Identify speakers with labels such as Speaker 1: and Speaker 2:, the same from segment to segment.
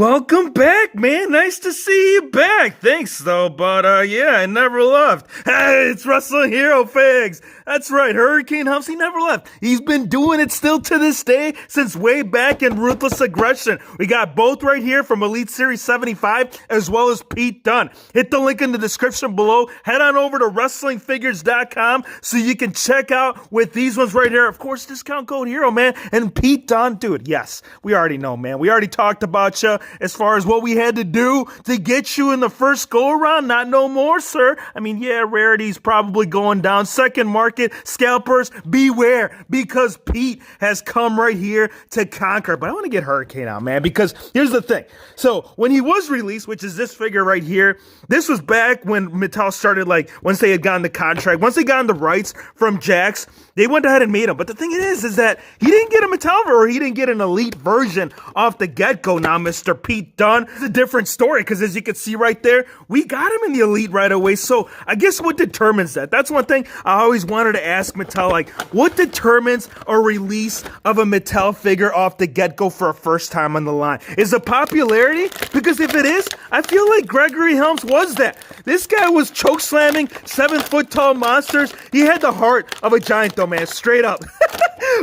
Speaker 1: Welcome back, man. Nice to see you back. Thanks, though, but yeah, I never left. Hey, it's Wrestling Hero Figs. That's right, Hurricane Humps, he never left. He's been doing it still to this day since way back in Ruthless Aggression. We got both right here from Elite Series 75 as well as Pete Dunne. Hit the link in the description below. Head on over to WrestlingFigures.com so you can check out with these ones right here. Of course, discount code HERO, man. And Pete Dunne, dude, yes, we already know, man. We already talked about you as far as what we had to do to get you in the first go-around. Not no more, sir. I mean, yeah, rarity's probably going down. Second market, scalpers, beware, because Pete has come right here to conquer. But I want to get Hurricane out, man, because here's the thing. So when he was released, which is this figure right here, this was back when Mattel started, like, once they had gotten the contract, once they got the rights from Jax, they went ahead and made him. But the thing is that he didn't get a Mattel or he didn't get an Elite version off the get-go. Now, Mr. Pete Dunne, it's a different story because as you can see right there, we got him in the Elite right away. So I guess what determines that? That's one thing I always wanted to ask Mattel, like, what determines a release of a Mattel figure off the get-go for a first time on the line? Is it popularity? Because if it is, I feel like Gregory Helms was that. This guy was choke slamming 7-foot-tall monsters. He had the heart of a giant, though, man, straight up.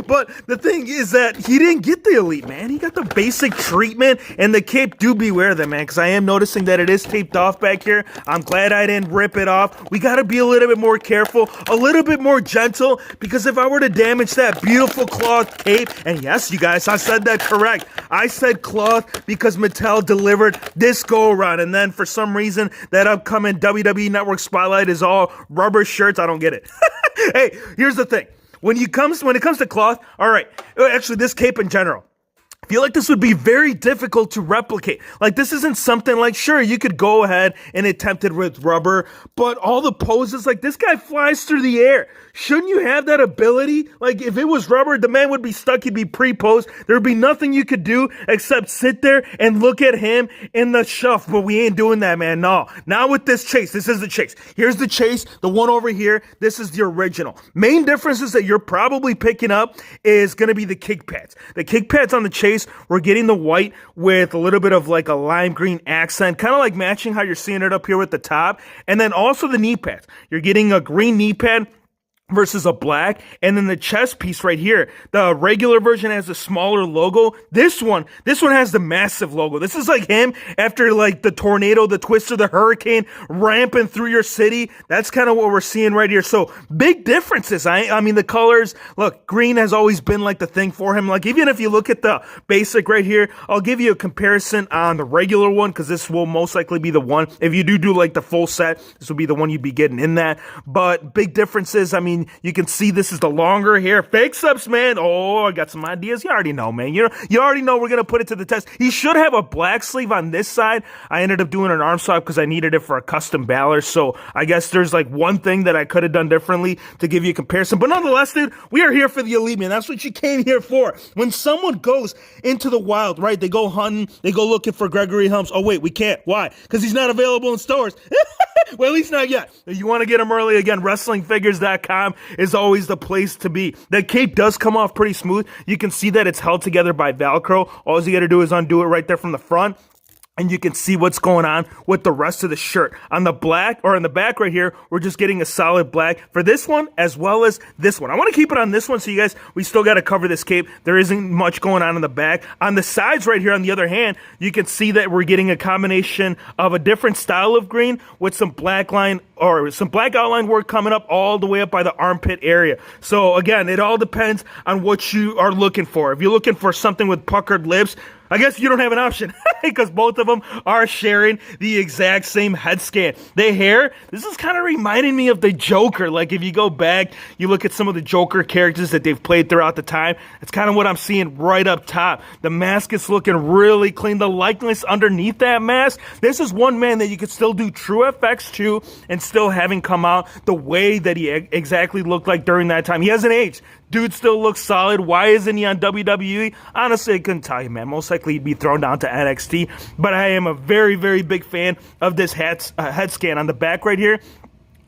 Speaker 1: But the thing is that he didn't get the Elite, man. He got the basic treatment, and the cape, do beware of them, man, because I am noticing that it is taped off back here. I'm glad I didn't rip it off. We got to be a little bit more careful, a little bit more gentle, because if I were to damage that beautiful cloth cape, and yes, you guys, I said that correct. I said cloth because Mattel delivered this go-around, and then for some reason, that upcoming WWE Network Spotlight is all rubber shirts. I don't get it. Hey, here's the thing. When it comes to cloth, all right, actually this cape in general, I feel like this would be very difficult to replicate. Like, this isn't something like, sure, you could go ahead and attempt it with rubber, but all the poses, like, this guy flies through the air. Shouldn't you have that ability? Like, if it was rubber, the man would be stuck. He'd be pre-posed. There'd be nothing you could do except sit there and look at him in the shuff. But we ain't doing that, man. No. Now with this chase, this is the chase. Here's the chase. The one over here, this is the original. Main differences that you're probably picking up is going to be the kick pads. The kick pads on the chase, we're getting the white with a little bit of like a lime green accent, kind of like matching how you're seeing it up here with the top. And then also the knee pads. You're getting a green knee pad versus a black, and then the chest piece right here, the regular version has a smaller logo. This one has the massive logo. This is like him after like the tornado, the twister, the hurricane ramping through your city. That's kind of what we're seeing right here. So big differences. I mean, the colors, look, green has always been like the thing for him. Like, even if you look at the basic right here, I'll give you a comparison on the regular one, because this will most likely be the one. If you do like the full set, this will be the one you'd be getting in that. But big differences, I mean, you can see this is the longer hair. Fake subs, man. Oh, I got some ideas. You already know, man. You already know we're going to put it to the test. He should have a black sleeve on this side. I ended up doing an arm swap because I needed it for a custom Balor. So I guess there's like one thing that I could have done differently to give you a comparison. But nonetheless, dude, we are here for the Elite, man. That's what you came here for. When someone goes into the wild, right, they go hunting, they go looking for Gregory Helms. Oh, wait, we can't. Why? Because he's not available in stores. Well, at least not yet. If you want to get him early, again, WrestlingFigures.com is always the place to be. The cape does come off pretty smooth. You can see that it's held together by Velcro. All you got to do is undo it right there from the front, and you can see what's going on with the rest of the shirt. On the black, or in the back right here, we're just getting a solid black for this one as well as this one. I want to keep it on this one so you guys, we still got to cover this cape. There isn't much going on in the back. On the sides right here, on the other hand, you can see that we're getting a combination of a different style of green with some black line or some black outline work coming up all the way up by the armpit area. So again, it all depends on what you are looking for. If you're looking for something with puckered lips, I guess you don't have an option because both of them are sharing the exact same head scan. The hair, this is kind of reminding me of the Joker. Like, if you go back, you look at some of the Joker characters that they've played throughout the time, it's kind of what I'm seeing right up top. The mask is looking really clean. The likeness underneath that mask, this is one man that you could still do true FX to and still having come out the way that he exactly looked like during that time. He hasn't aged. Dude still looks solid. Why isn't he on WWE? Honestly, I couldn't tell you, man. Most likely he'd be thrown down to NXT. But I am a very, very big fan of this head scan on the back right here.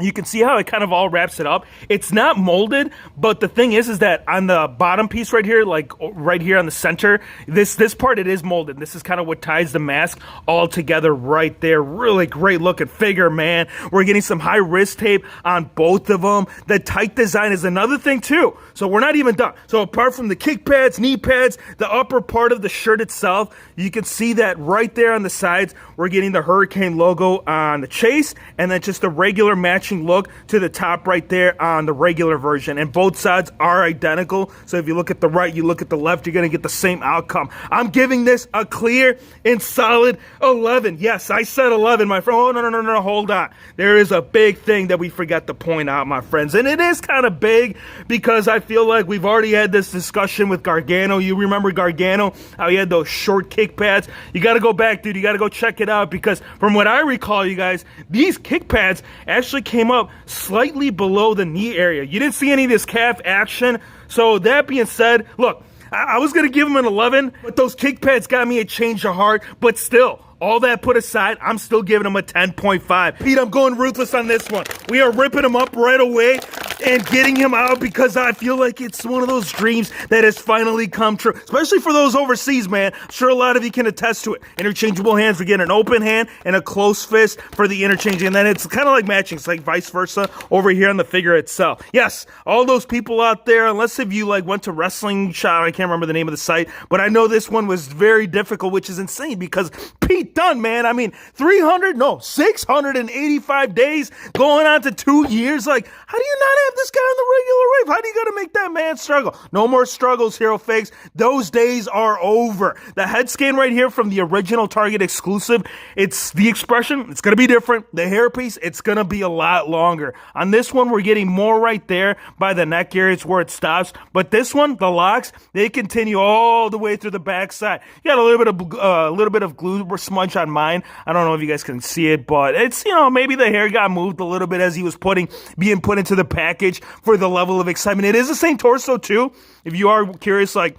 Speaker 1: You can see how it kind of all wraps it up. It's not molded, but the thing is that on the bottom piece right here, like right here on the center, this part, it is molded. This is kind of what ties the mask all together right there. Really great looking figure, man. We're getting some high wrist tape on both of them. The tight design is another thing too. So we're not even done. So apart from the kick pads, knee pads, the upper part of the shirt itself, you can see that right there on the sides, we're getting the Hurricane logo on the chase, and then just a regular matching look to the top right there on the regular version. And both sides are identical. So if you look at the right, you look at the left, you're going to get the same outcome. I'm giving this a clear and solid 11. Yes, I said 11, my friend. Oh, no, hold on. There is a big thing that we forgot to point out, my friends. And it is kind of big because I feel like we've already had this discussion with Gargano. You remember Gargano, how he had those short kick pads? You got to go back, dude. You got to go check it out, because from what I recall, you guys, these kick pads actually came up slightly below the knee area. You didn't see any of this calf action. So that being said, look, I was going to give him an 11, but those kick pads got me a change of heart. But still, all that put aside, I'm still giving him a 10.5. Pete, I'm going ruthless on this one. We are ripping him up right away and getting him out, because I feel like it's one of those dreams that has finally come true, especially for those overseas, man. I'm sure a lot of you can attest to it. Interchangeable hands, we get an open hand and a close fist for the interchanging, and then it's kind of like matching. It's like vice versa over here on the figure itself. Yes, all those people out there, unless if you like went to Wrestling Shop, I can't remember the name of the site, but I know this one was very difficult, which is insane, because Pete Dunne, man, I mean, 685 days going on to 2 years. Like, how do you not have this guy on the regular wave? How do you gotta make that man struggle? No more struggles, Hero Figs. Those days are over. The head scan right here from the original Target exclusive, it's the expression, it's gonna be different. The hairpiece, it's gonna be a lot longer. On this one, we're getting more right there by the neck area. It's where it stops. But this one, the locks, they continue all the way through the backside. You got a little bit of glue smudge on mine. I don't know if you guys can see it, but it's, you know, maybe the hair got moved a little bit as he was being put into the package for the level of excitement. It is the same torso too. If you are curious, like,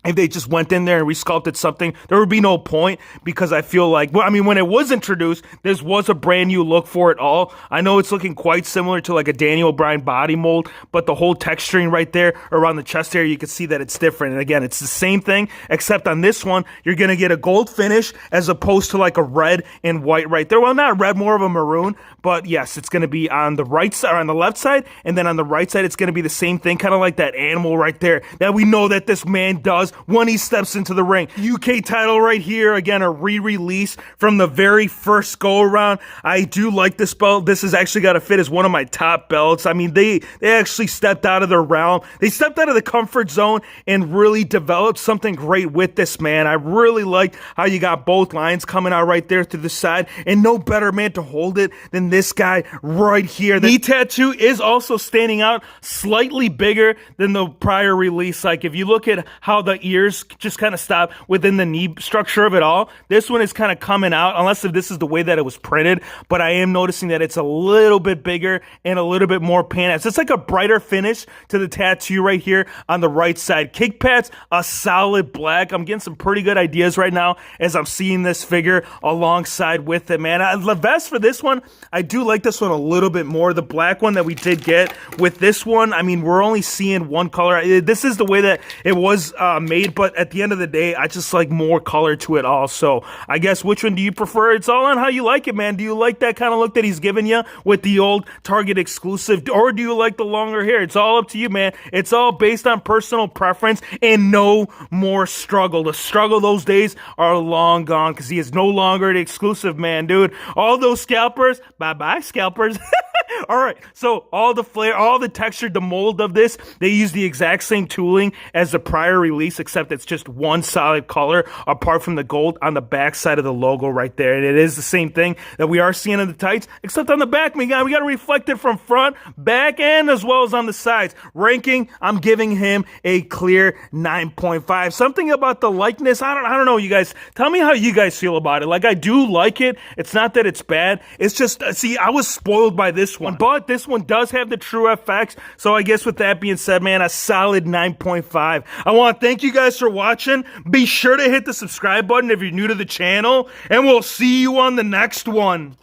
Speaker 1: if they just went in there and resculpted something, there would be no point, because I feel like, well, I mean, when it was introduced, this was a brand new look for it all. I know it's looking quite similar to like a Daniel O'Brien body mold, but the whole texturing right there around the chest area, you can see that it's different. And again, it's the same thing, except on this one, you're going to get a gold finish as opposed to like a red and white right there. Well, not red, more of a maroon, but yes, it's going to be on the right side, or on the left side, and then on the right side, it's going to be the same thing, kind of like that animal right there that we know that this man does when he steps into the ring. UK title right here, again, a re-release from the very first go-around. I do like this belt. This has actually got to fit as one of my top belts. I mean, they actually stepped out of their realm. They stepped out of the comfort zone and really developed something great with this, man. I really like how you got both lines coming out right there to the side, and no better man to hold it than this guy right here. The knee tattoo is also standing out slightly bigger than the prior release. Like, if you look at how the ears just kind of stop within the knee structure of it all, this one is kind of coming out, unless if this is the way that it was printed, but I am noticing that it's a little bit bigger and a little bit more pan-ass. It's like a brighter finish to the tattoo right here on the right side. Kick pads, a solid black. I'm getting some pretty good ideas right now as I'm seeing this figure alongside with it, man. The vest for this one, I do like this one a little bit more. The black one that we did get with this one, I mean, we're only seeing one color. This is the way that it was made, but at the end of the day, I just like more color to it all. So I guess, which one do you prefer? It's all on how you like it, man. Do you like that kind of look that he's giving you with the old Target exclusive, or do you like the longer hair? It's all up to you, man. It's all based on personal preference, and no more struggle. The struggle, those days are long gone, because he is no longer the exclusive, man, dude. All those scalpers, bye-bye scalpers. All right, so all the flair, all the texture, the mold of this, they use the exact same tooling as the prior release, except it's just one solid color apart from the gold on the back side of the logo right there. And it is the same thing that we are seeing in the tights, except on the back, we got to reflect it from front, back, and as well as on the sides. Ranking, I'm giving him a clear 9.5. Something about the likeness, I don't know, you guys. Tell me how you guys feel about it. Like, I do like it. It's not that it's bad. It's just, see, I was spoiled by this one, but this one does have the true FX. So I guess with that being said, man, a solid 9.5. I want to thank you guys for watching. Be sure to hit the subscribe button if you're new to the channel, and we'll see you on the next one.